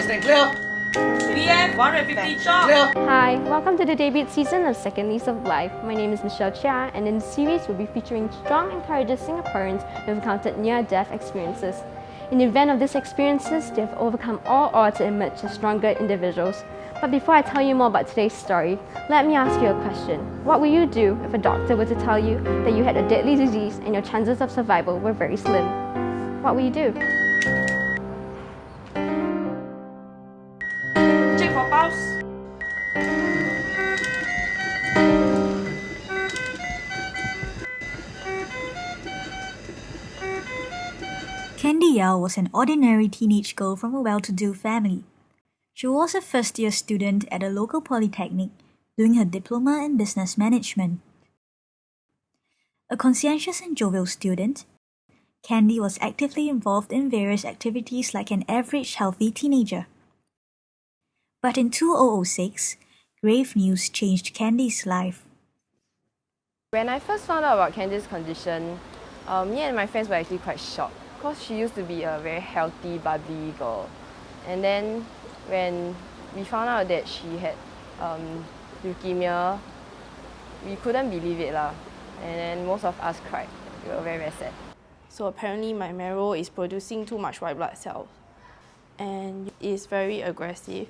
stand clear. BF 150 shot. Clear. Hi, welcome to the debut season of Second Lease of Life. My name is Michelle Chia, and in this series we'll be featuring strong and courageous Singaporeans who have encountered near-death experiences. In the event of these experiences, they have overcome all odds and emerged as stronger individuals. But before I tell you more about today's story, let me ask you a question. What would you do if a doctor were to tell you that you had a deadly disease and your chances of survival were very slim? What would you do? Check for pulse. Candy Yao was an ordinary teenage girl from a well-to-do family. She was a first-year student at a local polytechnic, doing her diploma in business management. A conscientious and jovial student, Candy was actively involved in various activities like an average healthy teenager. But in 2006, grave news changed Candy's life. When I first found out about Candy's condition, me and my friends were actually quite shocked because she used to be a very healthy, bubbly girl. And then when we found out that she had leukemia, we couldn't believe it lah. And then most of us cried. We were very, very sad. So apparently my marrow is producing too much white blood cells and it's very aggressive.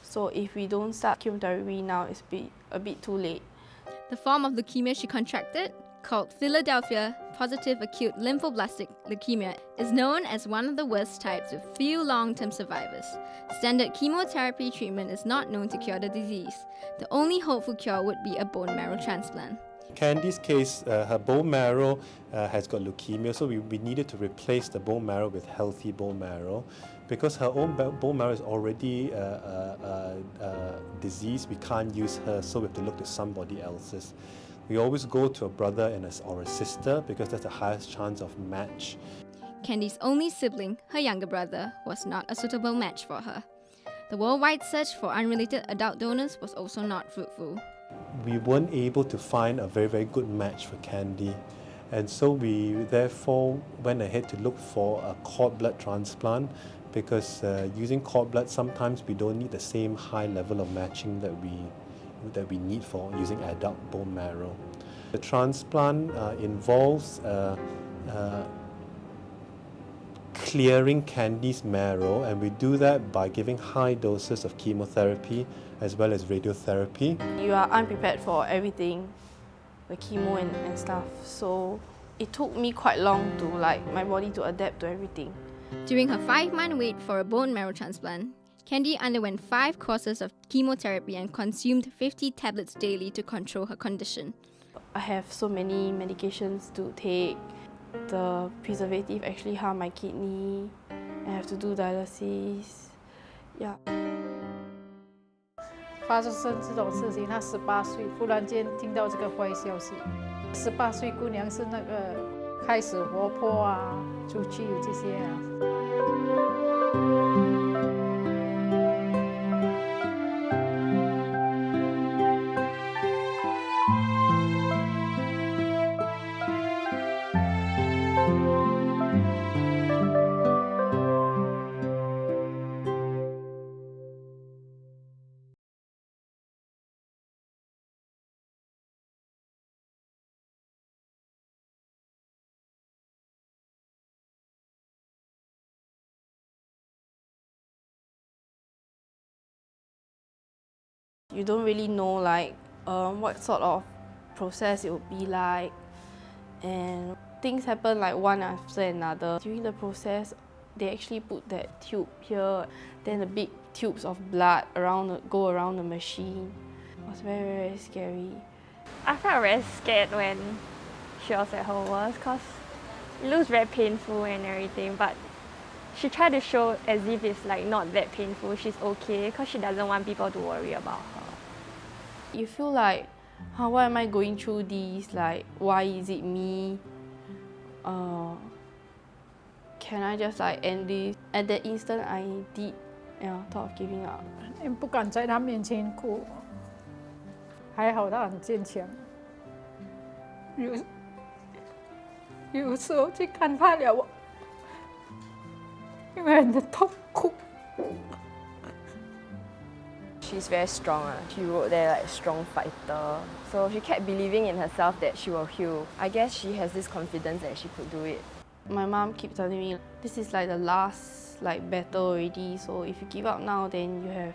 So if we don't start chemotherapy now, it's a bit too late. The form of leukemia she contracted, called Philadelphia positive acute lymphoblastic leukemia, is known as one of the worst types with few long-term survivors. Standard chemotherapy treatment is not known to cure the disease. The only hopeful cure would be a bone marrow transplant. Candy's case, her bone marrow has got leukemia, so we needed to replace the bone marrow with healthy bone marrow. Because her own bone marrow is already diseased, we can't use her, so we have to look to somebody else's. We always go to a brother or a sister because that's the highest chance of match. Candy's only sibling, her younger brother, was not a suitable match for her. The worldwide search for unrelated adult donors was also not fruitful. We weren't able to find a very, very good match for Candy. And so we therefore went ahead to look for a cord blood transplant because using cord blood, sometimes we don't need the same high level of matching that we need for using adult bone marrow. The transplant involves clearing Candy's marrow, and we do that by giving high doses of chemotherapy as well as radiotherapy. You are unprepared for everything, the chemo and stuff. So it took me quite long to my body to adapt to everything. During her 5-month wait for a bone marrow transplant, Candy underwent 5 courses of chemotherapy and consumed 50 tablets daily to control her condition. I have so many medications to take. The preservative actually harm my kidney. I have to do dialysis. Yeah. 发生这种事情，她18岁，忽然间听到这个坏消息。18岁姑娘是那个开始活泼啊，出去这些啊。You don't really know what sort of process it will be like, and things happen one after another. During the process, they actually put that tube here, then the big tubes of blood go around the machine. It was very, very scary. I felt very scared when she was at her worst because it looks very painful and everything, but she tried to show as if it's not that painful, she's okay, because she doesn't want people to worry about her. You feel why am I going through this? Why is it me? Can I just end this? At that instant, I did thought of giving up. 不敢在她面前哭，还好她很坚强。有时候去看她了，因为很痛苦。she's very strong. She wrote there like strong fighter. So she kept believing in herself that she will heal. I guess she has this confidence that she could do it. My mom keeps telling me, this is like the last battle already, so if you give up now, then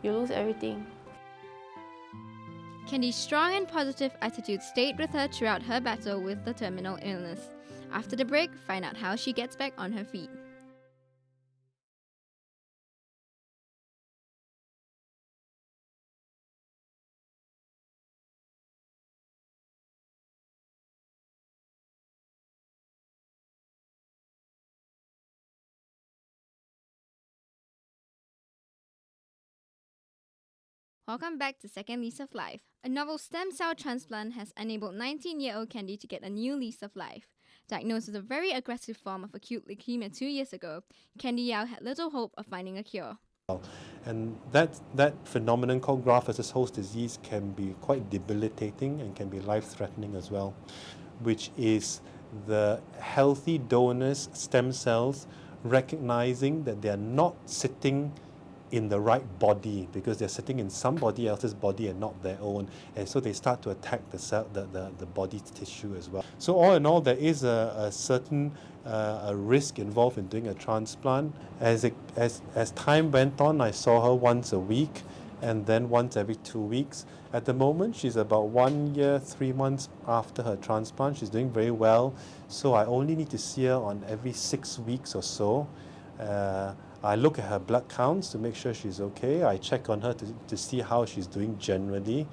you lose everything. Candy's strong and positive attitude stayed with her throughout her battle with the terminal illness. After the break, find out how she gets back on her feet. Welcome back to Second Lease of Life. A novel stem cell transplant has enabled 19-year-old Candy to get a new lease of life. Diagnosed with a very aggressive form of acute leukemia 2 years ago, Candy Yao had little hope of finding a cure. And that phenomenon called graft-versus-host disease can be quite debilitating and can be life-threatening as well, which is the healthy donors' stem cells recognizing that they are not sitting in the right body because they're sitting in somebody else's body and not their own, and so they start to attack the body tissue as well. So all in all, there is a certain risk involved in doing a transplant. As time went on, I saw her once a week and then once every 2 weeks. At the moment, she's about 1 year, 3 months after her transplant. She's doing very well, so I only need to see her on every 6 weeks or so. I look at her blood counts to make sure she's okay. I check on her to see how she's doing generally.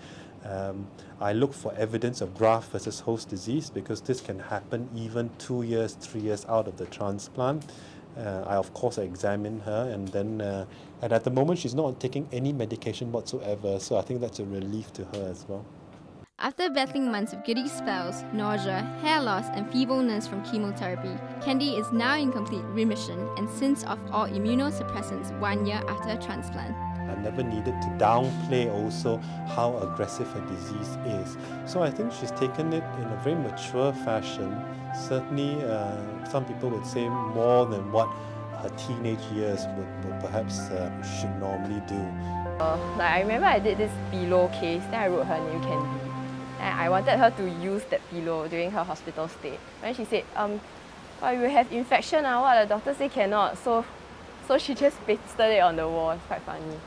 I look for evidence of graft versus host disease because this can happen even 2 years, 3 years out of the transplant. I of course examine her, and then and at the moment she's not taking any medication whatsoever, so I think that's a relief to her as well. After battling months of giddy spells, nausea, hair loss, and feebleness from chemotherapy, Candy is now in complete remission and since off all immunosuppressants 1 year after a transplant. I never needed to downplay also how aggressive her disease is. So I think she's taken it in a very mature fashion. Certainly, some people would say more than what her teenage years would perhaps should normally do. I remember I did this pillow case, then I wrote her name Candy. And I wanted her to use that pillow during her hospital stay. When she said, well, you have infection, what the doctor say cannot. So she just pasted it on the wall. It's quite funny.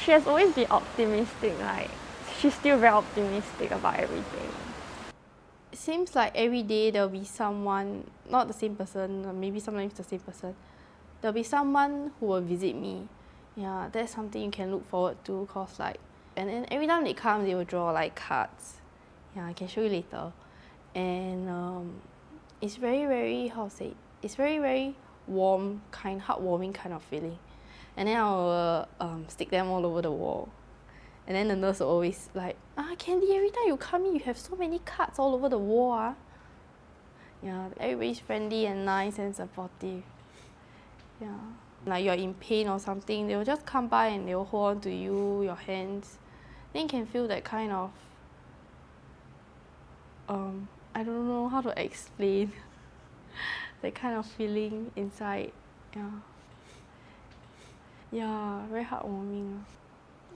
She has always been optimistic, she's still very optimistic about everything. It seems like every day there'll be someone, not the same person, or maybe sometimes the same person, there'll be someone who will visit me. Yeah, that's something you can look forward to, cause and then every time they come, they will draw cards. Yeah, I can show you later. And it's very, very, it's very, very warm, heartwarming kind of feeling. And then I will stick them all over the wall. And then the nurse will always Candy, every time you come in, you have so many cards all over the wall. Yeah, everybody's friendly and nice and supportive. Yeah. Like you're in pain or something, they will just come by and they will hold on to you, your hands. Then you can feel that kind of, I don't know how to explain, that kind of feeling inside. Yeah. Yeah, very heartwarming.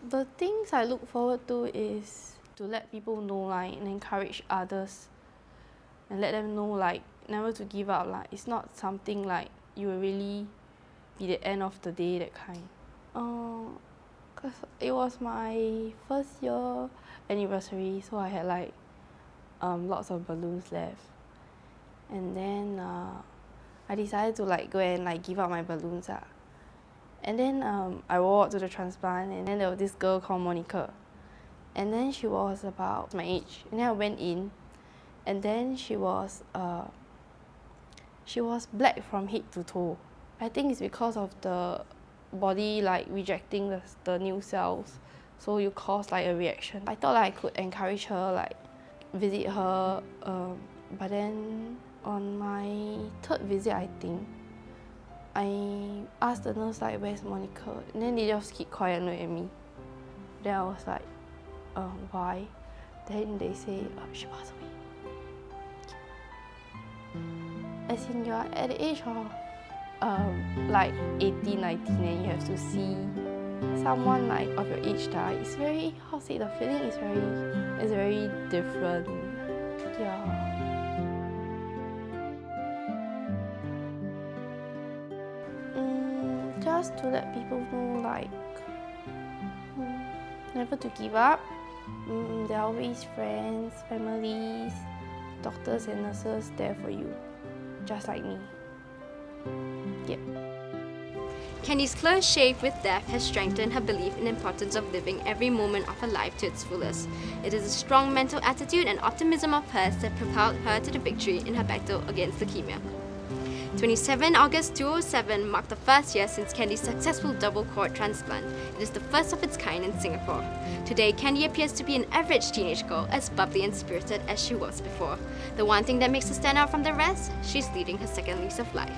The things I look forward to is to let people know and encourage others and let them know never to give up. It's not something you will really be the end of the day, that kind. Because it was my first year anniversary, so I had lots of balloons left. And then I decided to go and give out my balloons. And then I walked to the transplant, and then there was this girl called Monica. And then she was about my age. And then I went in, and then she was black from head to toe. I think it's because of the body rejecting the new cells, so you cause a reaction. I thought I could encourage her, visit her, but then on my third visit, I think, I asked the nurse where's Monica, and then they just keep quiet and look at me. Then I was why? Then they say she passed away. As in, you're at the age of 18, 19, and you have to see someone like of your age die, it's very, how to say, the feeling is very different. Yeah. Just to let people know, like, never to give up. There are always friends, families, doctors and nurses there for you, just like me. Yep. Candy's close shave with death has strengthened her belief in the importance of living every moment of her life to its fullest. It is a strong mental attitude and optimism of hers that propelled her to the victory in her battle against leukemia. 27 August 2007 marked the first year since Candy's successful double cord transplant. It is the first of its kind in Singapore. Today, Candy appears to be an average teenage girl, as bubbly and spirited as she was before. The one thing that makes her stand out from the rest, she's leading her second lease of life.